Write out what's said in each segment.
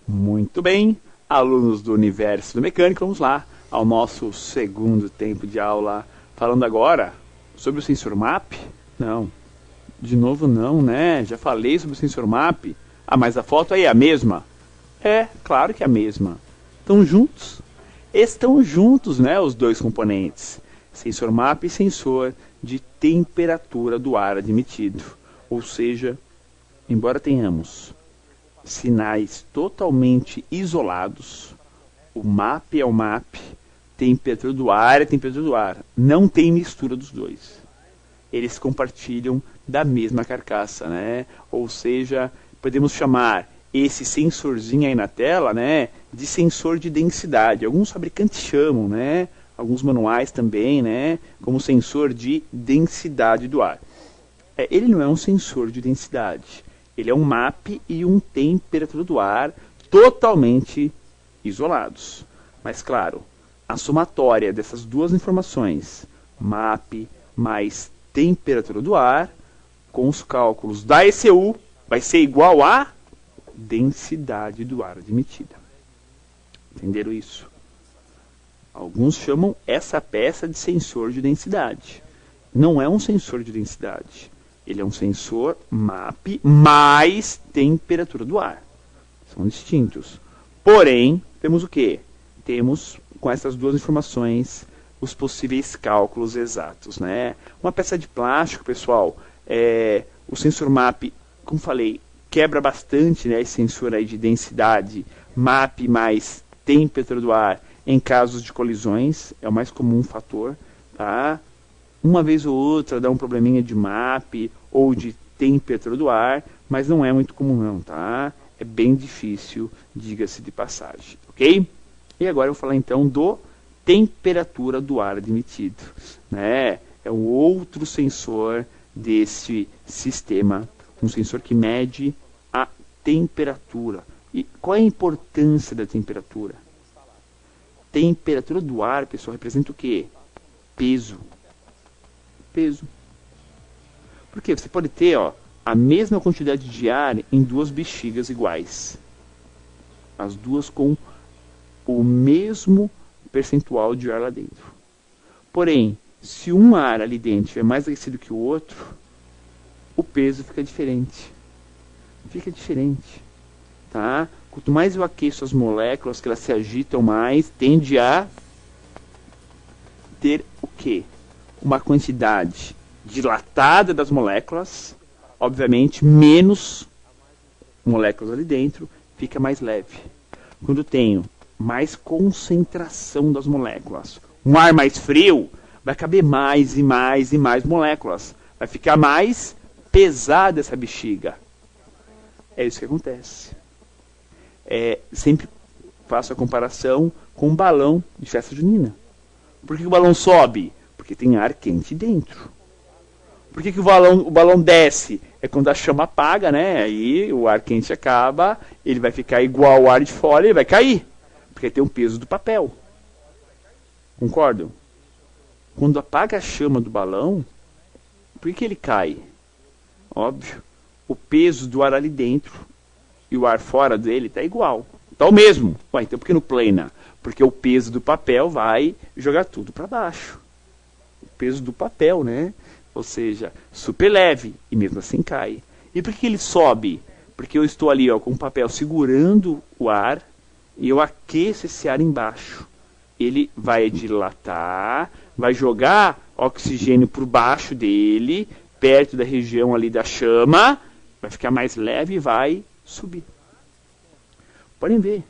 Muito bem, alunos do Universo do Mecânico, vamos lá ao nosso segundo tempo de aula, falando agora sobre o sensor MAP. Não, de novo não, né? Já falei sobre o sensor MAP. Ah, mas a foto aí é a mesma? É, claro que é a mesma. Estão juntos? Estão juntos, né, os dois componentes. Sensor MAP e sensor de temperatura do ar admitido. Ou seja, embora tenhamos sinais totalmente isolados, o MAP é o MAP, temperatura do ar é temperatura do ar. Não tem mistura dos dois. Eles compartilham da mesma carcaça, né? Ou seja, podemos chamar esse sensorzinho aí na tela, né, de sensor de densidade. Alguns fabricantes chamam, né, alguns manuais também, né, como sensor de densidade do ar. Ele não é um sensor de densidade. Ele é um MAP e um temperatura do ar totalmente isolados. Mas, claro, a somatória dessas duas informações, MAP mais temperatura do ar, com os cálculos da ECU, vai ser igual a densidade do ar admitida. Entenderam isso? Alguns chamam essa peça de sensor de densidade. Não é um sensor de densidade. Ele é um sensor MAP mais temperatura do ar. São distintos. Porém, temos o quê? Temos, com essas duas informações, os possíveis cálculos exatos, né? Uma peça de plástico, pessoal, o sensor MAP, como falei, quebra bastante, né, esse sensor aí de densidade, MAP mais temperatura do ar, em casos de colisões, é o mais comum fator, tá? Uma vez ou outra dá um probleminha de MAP ou de temperatura do ar, mas não é muito comum não, tá? É bem difícil, diga-se de passagem, ok? E agora eu vou falar então do temperatura do ar admitido, né? É um outro sensor desse sistema, um sensor que mede a temperatura. E qual é a importância da temperatura? Temperatura do ar, pessoal, representa o quê? Peso. Peso. Porque você pode ter, ó, a mesma quantidade de ar em duas bexigas iguais. As duas com o mesmo percentual de ar lá dentro. Porém, se um ar ali dentro é mais aquecido que o outro, o peso fica diferente. Fica diferente. Tá? Quanto mais eu aqueço as moléculas, que elas se agitam mais, tende a ter o quê? Uma quantidade dilatada das moléculas, obviamente menos moléculas ali dentro, fica mais leve. Quando eu tenho mais concentração das moléculas, um ar mais frio, vai caber mais e mais e mais moléculas. Vai ficar mais pesada essa bexiga. É isso que acontece. Sempre faço a comparação com um balão de festa junina. Por que o balão sobe? Porque tem ar quente dentro. Por que o balão desce? É quando a chama apaga, né? Aí o ar quente acaba, ele vai ficar igual ao ar de fora e ele vai cair. Porque tem o peso do papel. Concordam? Quando apaga a chama do balão, por que ele cai? Óbvio. O peso do ar ali dentro e o ar fora dele está igual. Está o mesmo. Ué, então por que não plana? Porque o peso do papel vai jogar tudo para baixo. O peso do papel, né? Ou seja, super leve e mesmo assim cai. E por que ele sobe? Porque eu estou ali, ó, com o papel segurando o ar e eu aqueço esse ar embaixo. Ele vai dilatar, vai jogar oxigênio por baixo dele, perto da região ali da chama, vai ficar mais leve e vai subir. Podem ver,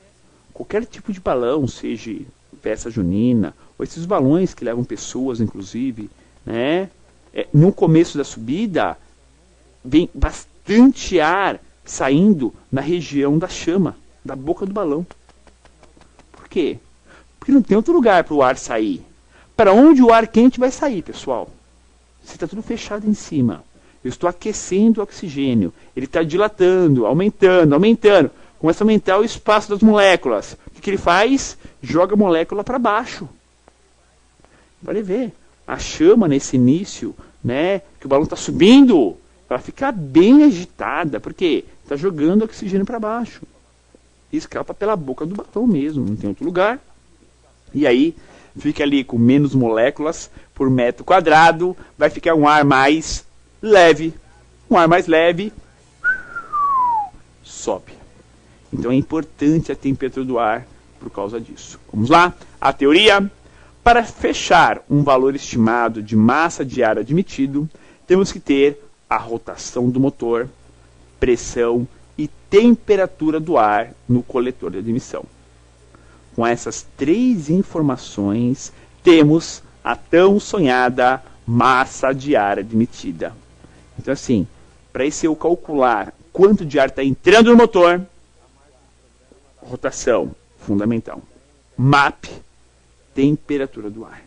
qualquer tipo de balão, seja festa junina, ou esses balões que levam pessoas, inclusive, né? No começo da subida, vem bastante ar saindo na região da chama, da boca do balão. Por quê? Porque não tem outro lugar para o ar sair. Para onde o ar quente vai sair, pessoal? Se está tudo fechado em cima, eu estou aquecendo o oxigênio, ele está dilatando, aumentando, aumentando. Começa a aumentar o espaço das moléculas. O que ele faz? Joga a molécula para baixo. Pode ver, a chama nesse início, né, que o balão está subindo, ela fica bem agitada, porque está jogando oxigênio para baixo. e escapa pela boca do balão mesmo, não tem outro lugar. E aí fica ali com menos moléculas por metro quadrado, vai ficar um ar mais leve. Um ar mais leve sobe. Então é importante a temperatura do ar por causa disso. Vamos lá? A teoria. Para fechar um valor estimado de massa de ar admitido, temos que ter a rotação do motor, pressão e temperatura do ar no coletor de admissão. Com essas três informações, temos a tão sonhada massa de ar admitida. Então, assim, para esse eu calcular quanto de ar está entrando no motor, rotação, fundamental. MAP, temperatura do ar.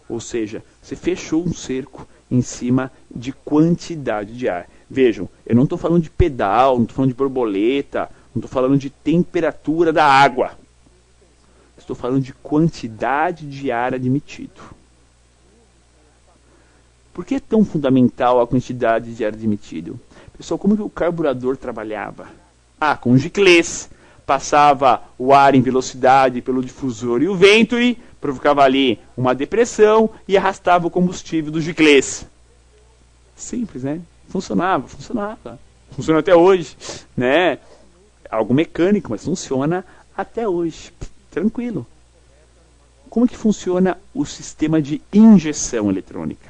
Ou seja, você fechou um cerco em cima de quantidade de ar. Vejam, eu não estou falando de pedal, não estou falando de borboleta, não estou falando de temperatura da água. Estou falando de quantidade de ar admitido. Por que é tão fundamental a quantidade de ar admitido? Pessoal, como que o carburador trabalhava? Com giclês. Passava o ar em velocidade pelo difusor e o venturi, provocava ali uma depressão e arrastava o combustível do giclês. Simples, né? Funcionava. Funciona até hoje, né? Algo mecânico, mas funciona até hoje. Tranquilo. Como que funciona o sistema de injeção eletrônica?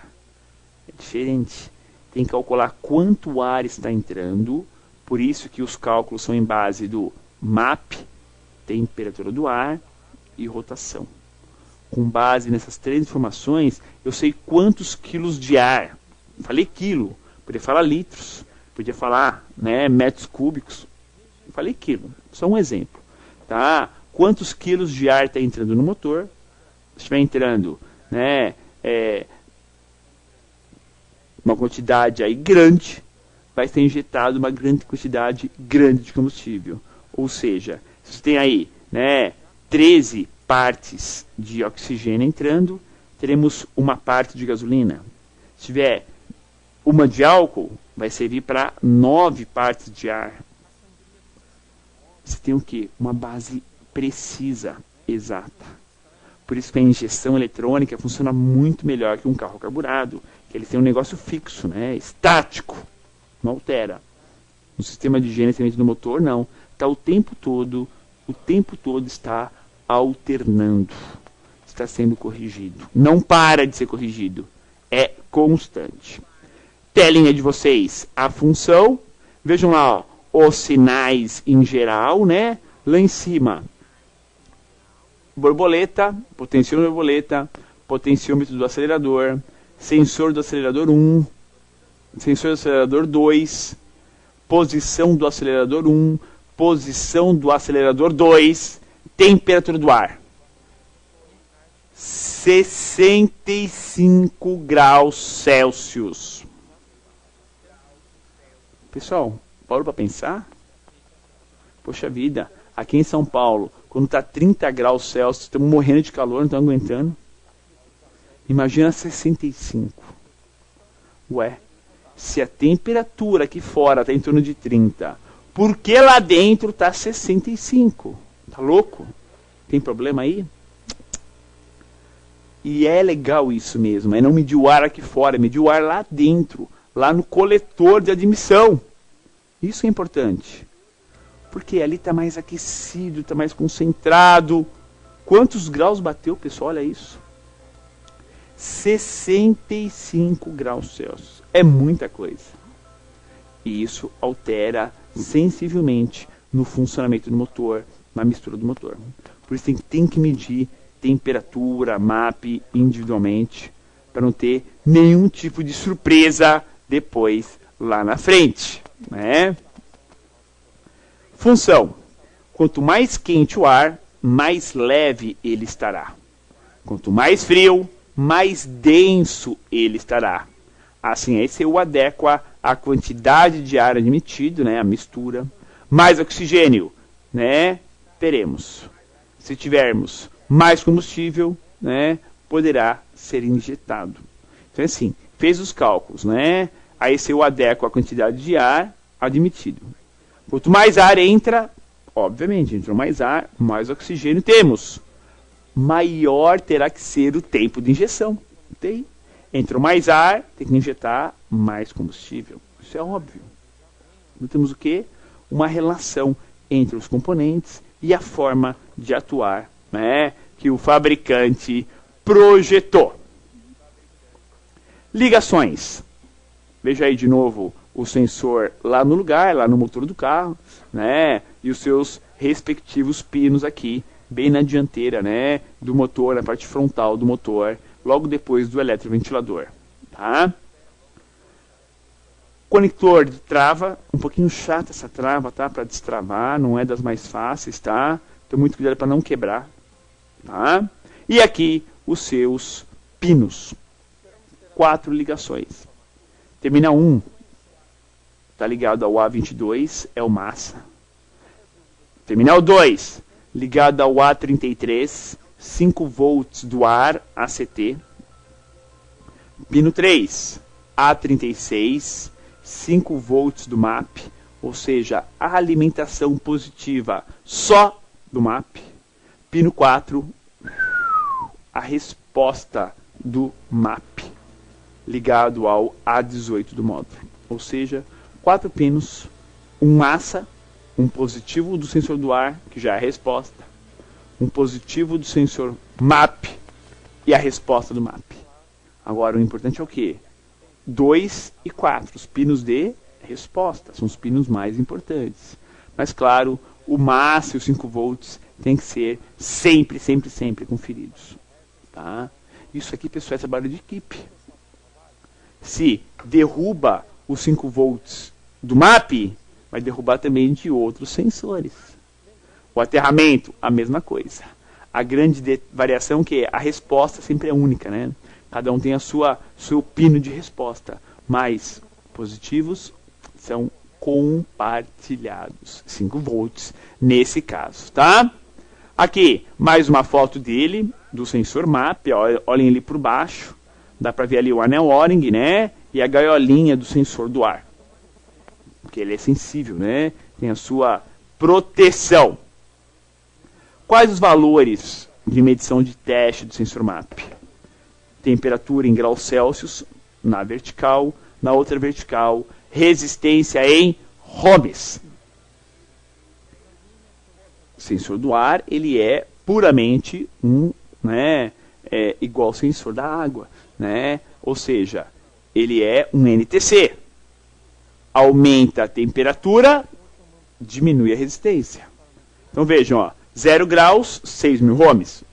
É diferente. Tem que calcular quanto ar está entrando, por isso que os cálculos são em base do MAP, temperatura do ar e rotação. Com base nessas três informações, eu sei quantos quilos de ar. Falei quilo, podia falar litros, podia falar, né, metros cúbicos. Falei quilo, só um exemplo. Tá? Quantos quilos de ar está entrando no motor? Se estiver entrando, né, uma quantidade aí grande, vai ser injetado uma grande quantidade grande de combustível. Ou seja, se você tem aí, né, 13 partes de oxigênio entrando, teremos uma parte de gasolina. Se tiver uma de álcool, vai servir para 9 partes de ar. Você tem o quê? Uma base precisa, exata. Por isso que a injeção eletrônica funciona muito melhor que um carro carburado, que ele tem um negócio fixo, né, estático, não altera. No sistema de gerenciamento do motor, não. Está o tempo todo está alternando, está sendo corrigido. Não para de ser corrigido, é constante. Telinha de vocês, a função. Vejam lá, ó, os sinais em geral, né? Lá em cima, borboleta, potenciômetro da borboleta, potenciômetro do acelerador, sensor do acelerador 1, sensor do acelerador 2, posição do acelerador 1, posição do acelerador 2, temperatura do ar. 65 graus Celsius. Pessoal, parou para pensar? Poxa vida, aqui em São Paulo, quando está 30 graus Celsius, estamos morrendo de calor, não estamos aguentando. Imagina 65. Ué, se a temperatura aqui fora está em torno de 30, por que lá dentro está 65? Tá louco? Tem problema aí? E é legal isso mesmo, é não medir o ar aqui fora, é medir o ar lá dentro, lá no coletor de admissão. Isso é importante. Porque ali está mais aquecido, está mais concentrado. Quantos graus bateu, pessoal? Olha isso. 65 graus Celsius. É muita coisa. E isso altera sensivelmente no funcionamento do motor, na mistura do motor. Por isso tem que medir temperatura, MAP individualmente, para não ter nenhum tipo de surpresa depois lá na frente, né? Função: quanto mais quente o ar, mais leve ele estará. Quanto mais frio, mais denso ele estará. Assim, esse eu adequa a quantidade de ar admitido, né, a mistura, mais oxigênio, né, teremos. Se tivermos mais combustível, né, poderá ser injetado. Então, assim, fez os cálculos, né, aí se eu adequo a quantidade de ar admitido. Quanto mais ar entra, Obviamente, entrou mais ar, mais oxigênio temos. Maior terá que ser o tempo de injeção. Tem. Entrou mais ar, tem que injetar mais combustível. Isso é óbvio. Então temos o quê? Uma relação entre os componentes e a forma de atuar, né, que o fabricante projetou. Ligações. Veja aí de novo o sensor lá no lugar, lá no motor do carro, né, e os seus respectivos pinos aqui, bem na dianteira, né, do motor, na parte frontal do motor, logo depois do eletroventilador, tá? Conector de trava, um pouquinho chata essa trava, tá, para destravar, não é das mais fáceis, tá? Então muito cuidado para não quebrar, tá? E aqui os seus pinos, 4 ligações. Terminal 1 está ligado ao A22, é o massa. Terminal 2, ligado ao A33, 5 volts do ar, ACT. Pino 3, A36, 5 volts do MAP, ou seja, a alimentação positiva só do MAP. Pino 4, a resposta do MAP, ligado ao A18 do módulo. Ou seja, 4 pinos, um massa, um positivo do sensor do ar, que já é a resposta, um positivo do sensor MAP e a resposta do MAP. Agora, o importante é o quê? 2 e 4, os pinos de resposta, são os pinos mais importantes. Mas, claro, o massa e os 5 volts tem que ser sempre, sempre, sempre conferidos. Tá? Isso aqui, pessoal, é trabalho de equipe. Se derruba os 5 volts do MAP, vai derrubar também de outros sensores. O aterramento, a mesma coisa. A grande variação que é a resposta sempre é única, né? Cada um tem a seu pino de resposta, mas positivos são compartilhados. 5 volts nesse caso, tá? Aqui, mais uma foto dele, do sensor MAP, olhem ali por baixo, dá para ver ali o anel O-ring, né? E a gaiolinha do sensor do ar. Porque ele é sensível, né? Tem a sua proteção. Quais os valores de medição de teste do sensor MAP? Temperatura em graus Celsius, na vertical, na outra vertical, resistência em ohms. O sensor do ar, ele é puramente igual ao sensor da água, né? Ou seja, ele é um NTC. Aumenta a temperatura, diminui a resistência. Então vejam, ó, 0 graus, 6.000 ohms.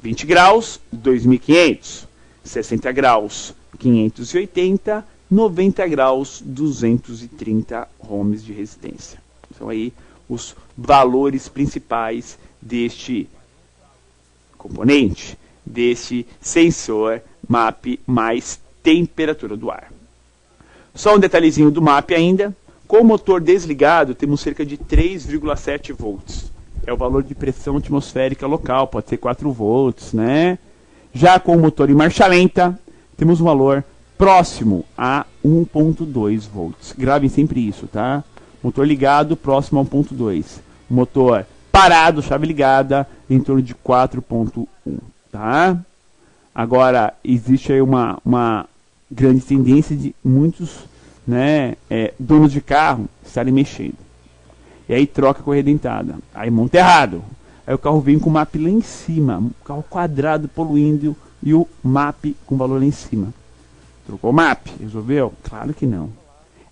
20 graus, 2.500. 60 graus, 580. 90 graus, 230 ohms de resistência. São aí os valores principais deste componente, deste sensor MAP mais temperatura do ar. Só um detalhezinho do MAP ainda. Com o motor desligado, temos cerca de 3,7 volts. É o valor de pressão atmosférica local, pode ser 4 volts, né? Já com o motor em marcha lenta, temos um valor próximo a 1.2 volts. Gravem sempre isso, tá? Motor ligado, próximo a 1.2. Motor parado, chave ligada, em torno de 4.1, tá? Agora, existe aí uma grande tendência de muitos, né, donos de carro estarem mexendo. E aí troca a correia dentada. Aí monta errado. Aí o carro vem com o MAP lá em cima. O carro quadrado poluindo e o MAP com valor lá em cima. Trocou o MAP? Resolveu? Claro que não.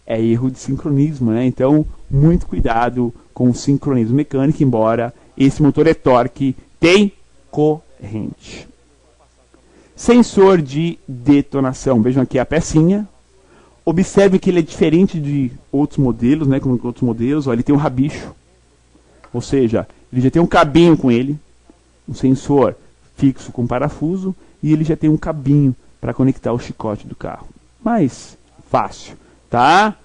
É erro de sincronismo, né? Então, muito cuidado com o sincronismo mecânico, embora esse motor é torque, tem corrente. Sensor de detonação. Vejam aqui a pecinha. Observe que ele é diferente de outros modelos, né? Como outros modelos. Ó, ele tem um rabicho. Ou seja, ele já tem um cabinho com ele. Um sensor fixo com parafuso. E ele já tem um cabinho para conectar o chicote do carro. Mas, fácil, tá?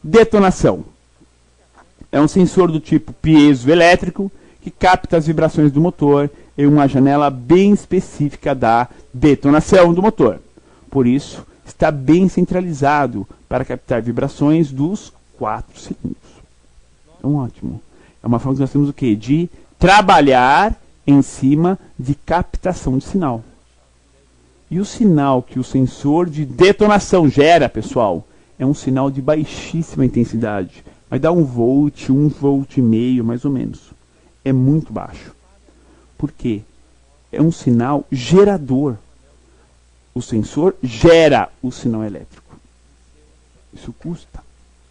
Detonação. É um sensor do tipo piezoelétrico que capta as vibrações do motor em uma janela bem específica da detonação do motor. Por isso, está bem centralizado para captar vibrações dos 4 cilindros. Então, ótimo. É uma forma que nós temos o quê? De trabalhar em cima de captação de sinal. E o sinal que o sensor de detonação gera, pessoal, é um sinal de baixíssima intensidade. Vai dar 1 volt, 1 volt e meio, mais ou menos. É muito baixo. Por quê? É um sinal gerador. O sensor gera o sinal elétrico. Isso custa,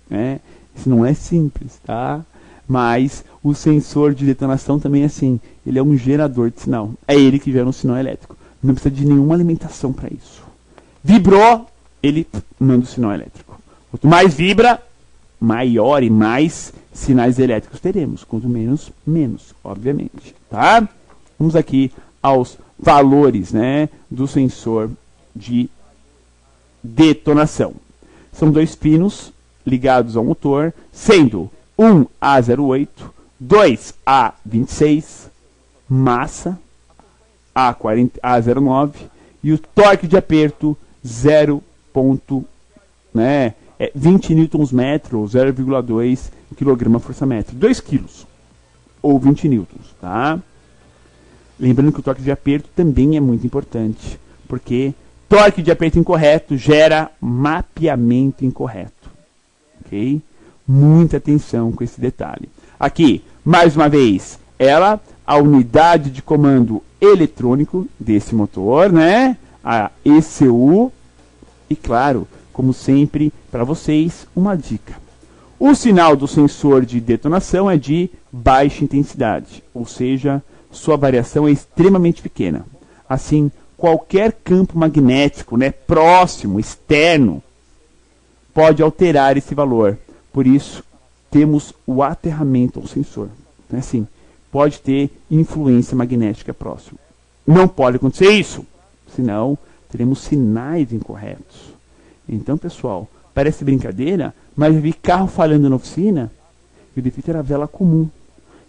né? Isso não é simples, tá? Mas o sensor de detonação também é assim. Ele é um gerador de sinal. É ele que gera um sinal elétrico. Não precisa de nenhuma alimentação para isso. Vibrou, ele manda o sinal elétrico. Quanto mais vibra, maior e mais sinais elétricos teremos. Quanto menos, menos, obviamente. Tá? Vamos aqui aos valores, né, do sensor de detonação. São 2 pinos ligados ao motor, sendo 1 A08, 2 A26, massa A09 e o torque de aperto 20 Nm, ou 0,2 kgfm, 2 kg ou 20 N, tá? Lembrando que o torque de aperto também é muito importante, porque torque de aperto incorreto gera mapeamento incorreto, ok? Muita atenção com esse detalhe. Aqui, mais uma vez, a unidade de comando eletrônico desse motor, né? A ECU. E claro, como sempre, para vocês, uma dica. O sinal do sensor de detonação é de baixa intensidade, ou seja, sua variação é extremamente pequena. Assim, qualquer campo magnético, né, próximo, externo, pode alterar esse valor. Por isso, temos o aterramento ao sensor. Então, assim, pode ter influência magnética próxima. Não pode acontecer isso, senão teremos sinais incorretos. Então, pessoal, parece brincadeira, mas eu vi carro falhando na oficina e o defeito era vela comum.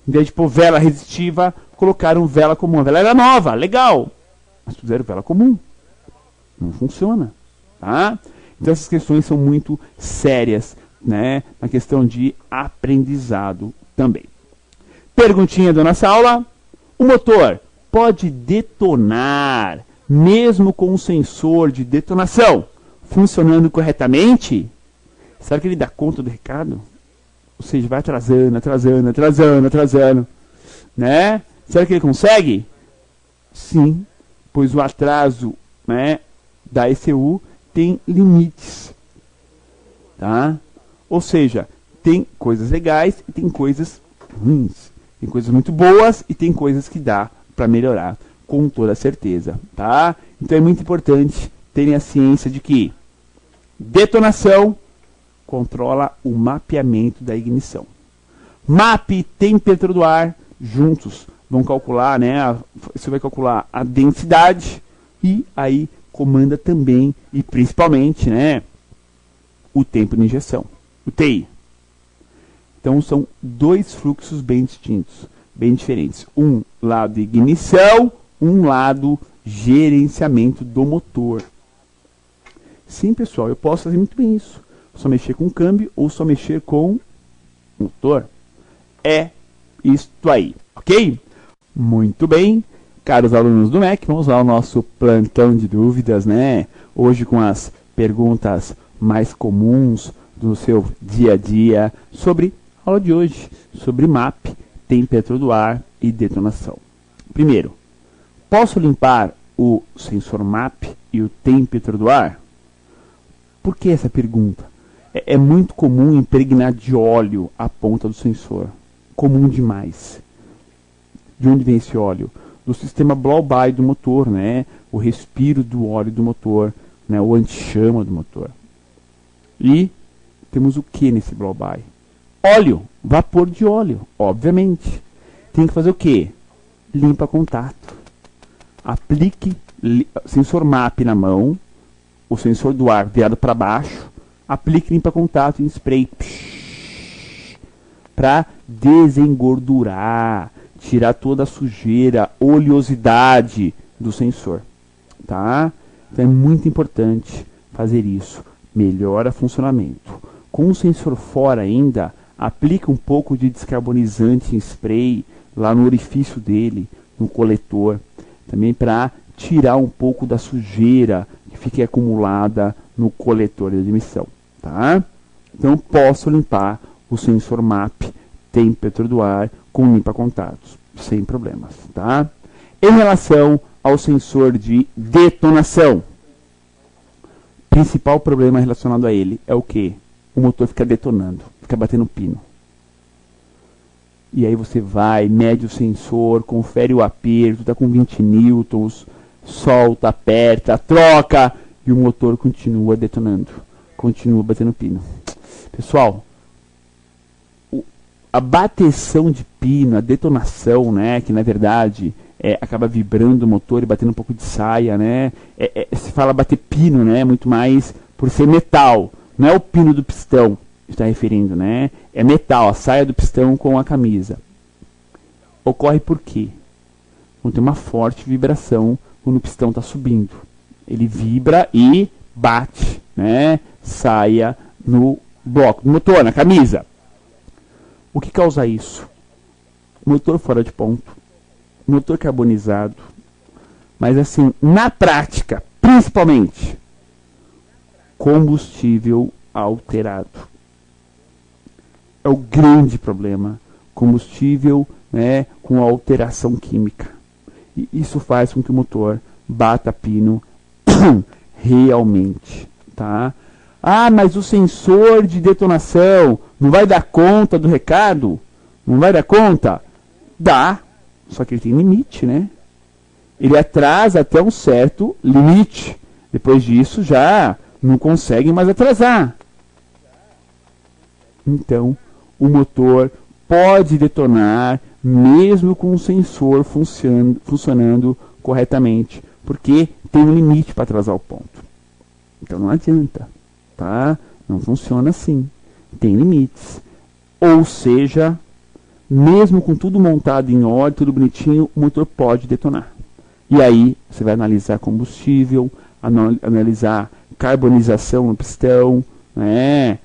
Em vez de pôr vela resistiva, colocaram vela comum. A vela era nova, legal, mas puseram vela comum. Não funciona, tá? Então, essas questões são muito sérias, né, na questão de aprendizado também. Perguntinha da nossa aula: o motor pode detonar mesmo com um sensor de detonação funcionando corretamente? Será que ele dá conta do recado? Ou seja, vai atrasando, né? Será que ele consegue? Sim, pois o atraso, né, da ECU tem limites, tá? Ou seja, tem coisas legais e tem coisas ruins. Tem coisas muito boas e tem coisas que dá para melhorar, com toda certeza, tá? Então é muito importante terem a ciência de que detonação controla o mapeamento da ignição. MAP e temperatura do ar juntos vão calcular, né? Você vai calcular a densidade e aí comanda também e principalmente, né, o tempo de injeção, o TI. Então são 2 fluxos bem distintos, bem diferentes. Um lado ignição, um lado gerenciamento do motor. Sim, pessoal, eu posso fazer muito bem isso. Só mexer com o câmbio ou só mexer com o motor. É isto aí, ok? Muito bem, caros alunos do MEC, vamos lá ao nosso plantão de dúvidas, né? Hoje com as perguntas mais comuns do seu dia a dia sobre a aula de hoje, sobre MAP, temperatura do ar e detonação. Primeiro, posso limpar o sensor MAP e o temperatura do ar? Por que essa pergunta? É muito comum impregnar de óleo a ponta do sensor. Comum demais. De onde vem esse óleo? Do sistema blow-by do motor, né? O respiro do óleo do motor, né? O anti-chama do motor. E temos o que nesse blow-by? Óleo, vapor de óleo, obviamente. Tem que fazer o que? Limpa contato. Aplique sensor MAP na mão, o sensor do ar virado para baixo, aplique limpa contato em spray para desengordurar, tirar toda a sujeira, oleosidade do sensor, tá? Então é muito importante fazer isso, melhora o funcionamento. Com o sensor fora ainda, aplica um pouco de descarbonizante em spray lá no orifício dele, no coletor, também para tirar um pouco da sujeira que fica acumulada no coletor de admissão, tá? Então posso limpar o sensor MAP temperatura do ar com limpa-contatos, sem problemas, tá? Em relação ao sensor de detonação, principal problema relacionado a ele é o que? O motor fica detonando, fica batendo pino. E aí você vai, mede o sensor, confere o aperto, está com 20 newtons, solta, aperta, troca, e o motor continua detonando, continua batendo pino. Pessoal, a bateção de pino, a detonação, né, que na verdade acaba vibrando o motor e batendo um pouco de saia, né, se fala bater pino, né, muito mais por ser metal, não é o pino do pistão que está referindo, né, é metal, a saia do pistão com a camisa. Ocorre por quê? Quando tem uma forte vibração quando o pistão está subindo. Ele vibra e bate, né, saia no bloco do motor, na camisa. O que causa isso? Motor fora de ponto, motor carbonizado, mas assim, na prática, principalmente, combustível alterado. É o grande problema, combustível, né, com alteração química. E isso faz com que o motor bata pino realmente, tá? Ah, mas o sensor de detonação não vai dar conta do recado? Não vai dar conta? Dá, só que ele tem limite, né? Ele atrasa até um certo limite. Depois disso já não consegue mais atrasar. Então, o motor pode detonar mesmo com o sensor funcionando corretamente, porque tem um limite para atrasar o ponto. Então não adianta, tá? Não funciona assim. Tem limites. Ou seja, mesmo com tudo montado em ordem, tudo bonitinho, o motor pode detonar. E aí você vai analisar combustível, analisar carbonização no pistão, né?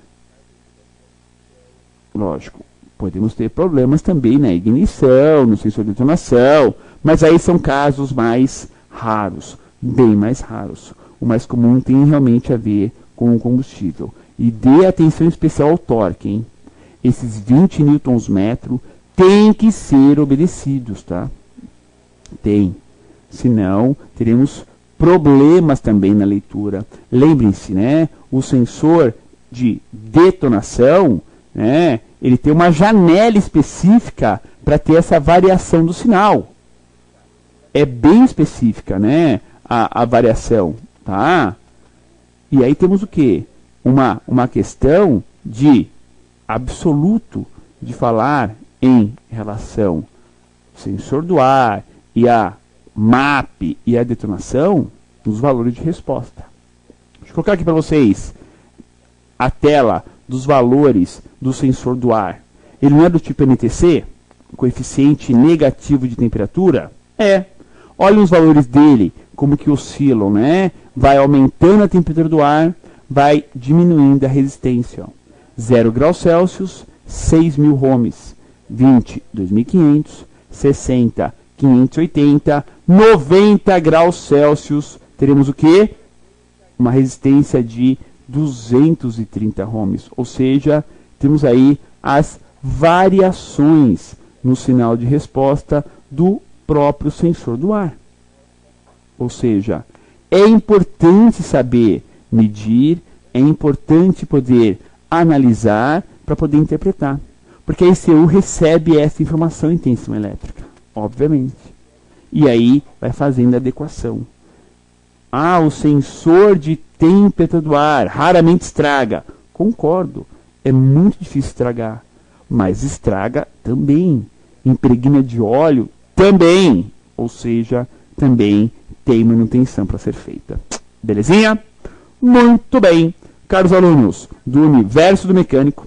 Lógico, podemos ter problemas também na ignição, no sensor de detonação, mas aí são casos mais raros, bem mais raros. O mais comum tem realmente a ver com o combustível. E dê atenção especial ao torque, hein? Esses 20 Nm têm que ser obedecidos, tá? Tem. Senão, teremos problemas também na leitura. Lembrem-se, né? O sensor de detonação, né, ele tem uma janela específica para ter essa variação do sinal. É bem específica, né, a variação, tá? E aí temos o quê? Uma questão de absoluto de falar em relação ao sensor do ar e a MAP e a detonação nos valores de resposta. Deixa eu colocar aqui para vocês a tela dos valores do sensor do ar. Ele não é do tipo NTC? Coeficiente negativo de temperatura? É. Olhem os valores dele, como que oscilam, né? Vai aumentando a temperatura do ar, vai diminuindo a resistência. Ó. 0 graus Celsius, 6.000 ohms. 20, 2.500. 60, 580. 90 graus Celsius, teremos o quê? Uma resistência de 230 ohms. Ou seja, temos aí as variações no sinal de resposta do próprio sensor do ar. Ou seja, é importante saber medir, é importante poder analisar para poder interpretar. Porque a ECU recebe essa informação em tensão elétrica, obviamente. E aí vai fazendo a adequação. Ah, o sensor de temperatura do ar raramente estraga. Concordo, é muito difícil estragar. Mas estraga também. Impregna de óleo também. Ou seja, também tem manutenção para ser feita. Belezinha? Muito bem. Caros alunos do Universo do Mecânico,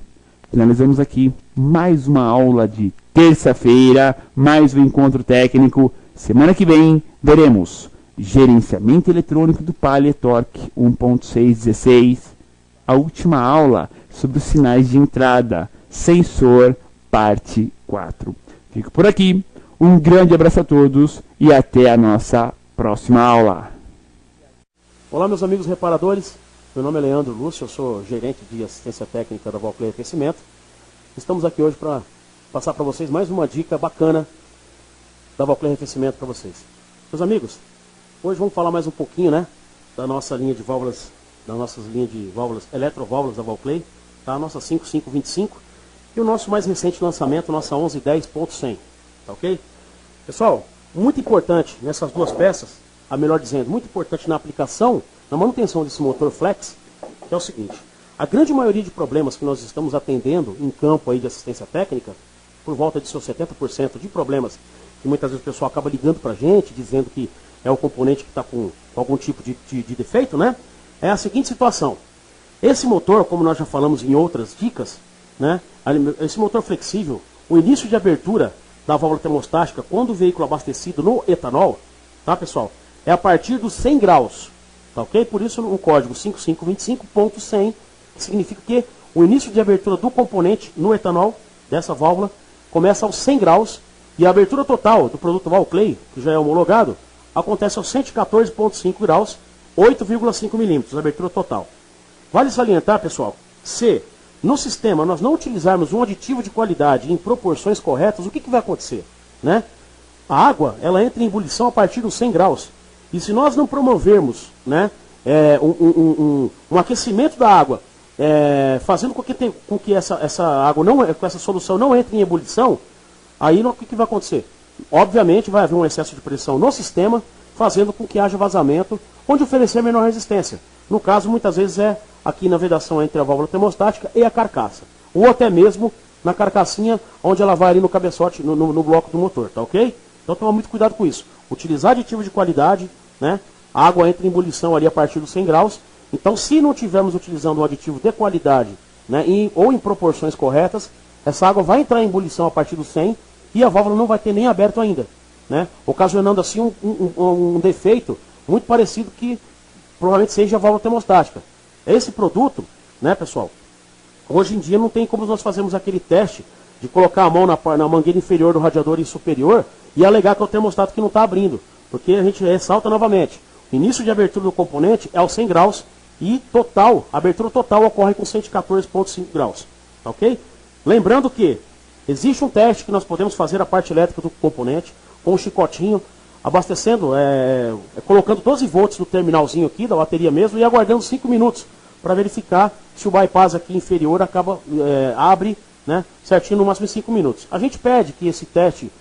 finalizamos aqui mais uma aula de terça-feira, mais um encontro técnico. Semana que vem veremos gerenciamento eletrônico do PalletTorque 1.616. A última aula sobre os sinais de entrada, Sensor parte 4. Fico por aqui, um grande abraço a todos e até a nossa próxima aula. Olá meus amigos reparadores, meu nome é Leandro Lúcio, eu sou gerente de assistência técnica da Valclay Aquecimento. Estamos aqui hoje para passar para vocês mais uma dica bacana da Valclay Aquecimento para vocês. Meus amigos, hoje vamos falar mais um pouquinho, né, da nossa linha de válvulas, das nossas linhas de válvulas, eletroválvulas da Valclay, tá? A nossa 5525 e o nosso mais recente lançamento, nossa 1110.100, tá ok? Pessoal, muito importante nessas duas peças, a melhor dizendo, muito importante na aplicação, na manutenção desse motor flex, que é o seguinte: a grande maioria de problemas que nós estamos atendendo em campo aí de assistência técnica, por volta de seus 70% de problemas que muitas vezes o pessoal acaba ligando para a gente, dizendo que é o componente que está com algum tipo de defeito, né? É a seguinte situação: esse motor, como nós já falamos em outras dicas, né? Esse motor flexível, o início de abertura da válvula termostática, quando o veículo abastecido no etanol, tá pessoal? É a partir dos 100 graus, tá ok? Por isso o código 5525.100 significa que o início de abertura do componente no etanol, dessa válvula, começa aos 100 graus e a abertura total do produto Valclay, que já é homologado, acontece aos 114,5 graus, 8,5 milímetros, abertura total. Vale salientar, pessoal, se no sistema nós não utilizarmos um aditivo de qualidade em proporções corretas, o que vai acontecer? Né? A água ela entra em ebulição a partir dos 100 graus. E se nós não promovermos, né, um aquecimento da água, fazendo com que essa água com essa solução não entre em ebulição, aí o que vai acontecer? Obviamente vai haver um excesso de pressão no sistema, fazendo com que haja vazamento, onde oferecer menor resistência. No caso, muitas vezes é aqui na vedação entre a válvula termostática e a carcaça. Ou até mesmo na carcassinha, onde ela vai ali no cabeçote, no bloco do motor, tá ok? Então toma muito cuidado com isso. Utilizar aditivo de qualidade, né? A água entra em ebulição ali a partir dos 100 graus. Então se não estivermos utilizando um aditivo de qualidade, né, ou em proporções corretas, essa água vai entrar em ebulição a partir dos 100 e a válvula não vai ter nem aberto ainda, né? Ocasionando assim um defeito muito parecido que provavelmente seja a válvula termostática. Esse produto, né, pessoal, hoje em dia não tem como nós fazermos aquele teste de colocar a mão na mangueira inferior do radiador e superior e alegar que é o termostato que não está abrindo, porque a gente ressalta novamente, o início de abertura do componente é aos 100 graus e a abertura total ocorre com 114,5 graus, tá ok? Lembrando que existe um teste que nós podemos fazer a parte elétrica do componente com um chicotinho, abastecendo, colocando 12 volts no terminalzinho aqui da bateria mesmo e aguardando 5 minutos para verificar se o bypass aqui inferior abre, né, certinho no máximo em 5 minutos. A gente pede que esse teste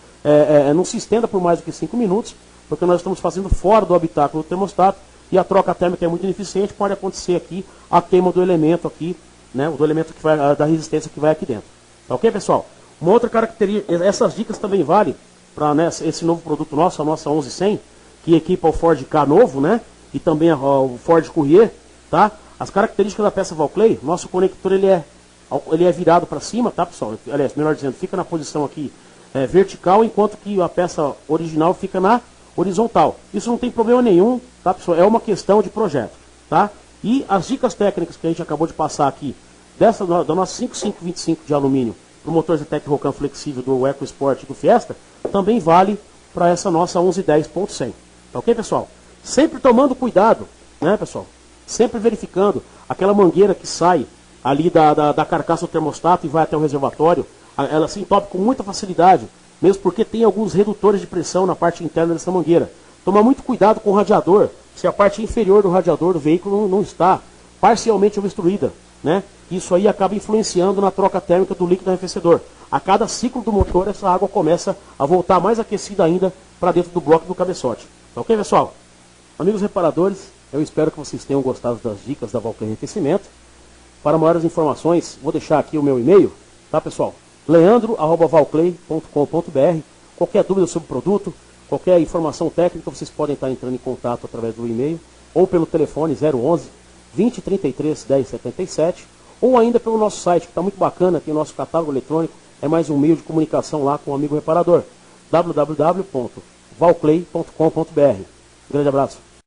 não se estenda por mais do que 5 minutos, porque nós estamos fazendo fora do habitáculo do termostato e a troca térmica é muito ineficiente, pode acontecer aqui a queima do elemento aqui, né, do elemento que vai, da resistência que vai aqui dentro. Tá ok, pessoal? Uma outra característica, essas dicas também valem para, né, esse novo produto nosso, a nossa 1100, que equipa o Ford K novo, né, e também o Ford Courier, tá? As características da peça Valclay, nosso conector ele é virado para cima, tá, pessoal? Aliás, melhor dizendo, fica na posição aqui vertical, enquanto que a peça original fica na horizontal. Isso não tem problema nenhum, tá, pessoal? É uma questão de projeto, tá? E as dicas técnicas que a gente acabou de passar aqui, da nossa 5525 de alumínio, para o motor Zetec Rocan flexível do EcoSport e do Fiesta, também vale para essa nossa 1110.100. Tá ok, pessoal? Sempre tomando cuidado, né, pessoal? Sempre verificando aquela mangueira que sai ali da carcaça do termostato e vai até o reservatório, ela se entope com muita facilidade, mesmo porque tem alguns redutores de pressão na parte interna dessa mangueira. Tomar muito cuidado com o radiador, se a parte inferior do radiador do veículo não está parcialmente obstruída, né? Isso aí acaba influenciando na troca térmica do líquido arrefecedor. A cada ciclo do motor, essa água começa a voltar mais aquecida ainda para dentro do bloco do cabeçote. Tá ok, pessoal? Amigos reparadores, eu espero que vocês tenham gostado das dicas da Valclay Aquecimento. Para maiores informações, vou deixar aqui o meu e-mail, tá, pessoal? leandro@valclay.com.br. Qualquer dúvida sobre o produto, qualquer informação técnica, vocês podem estar entrando em contato através do e-mail ou pelo telefone 011 2033 1077 ou ainda pelo nosso site, que está muito bacana, tem o nosso catálogo eletrônico, é mais um meio de comunicação lá com o amigo reparador, www.valclay.com.br. Grande abraço.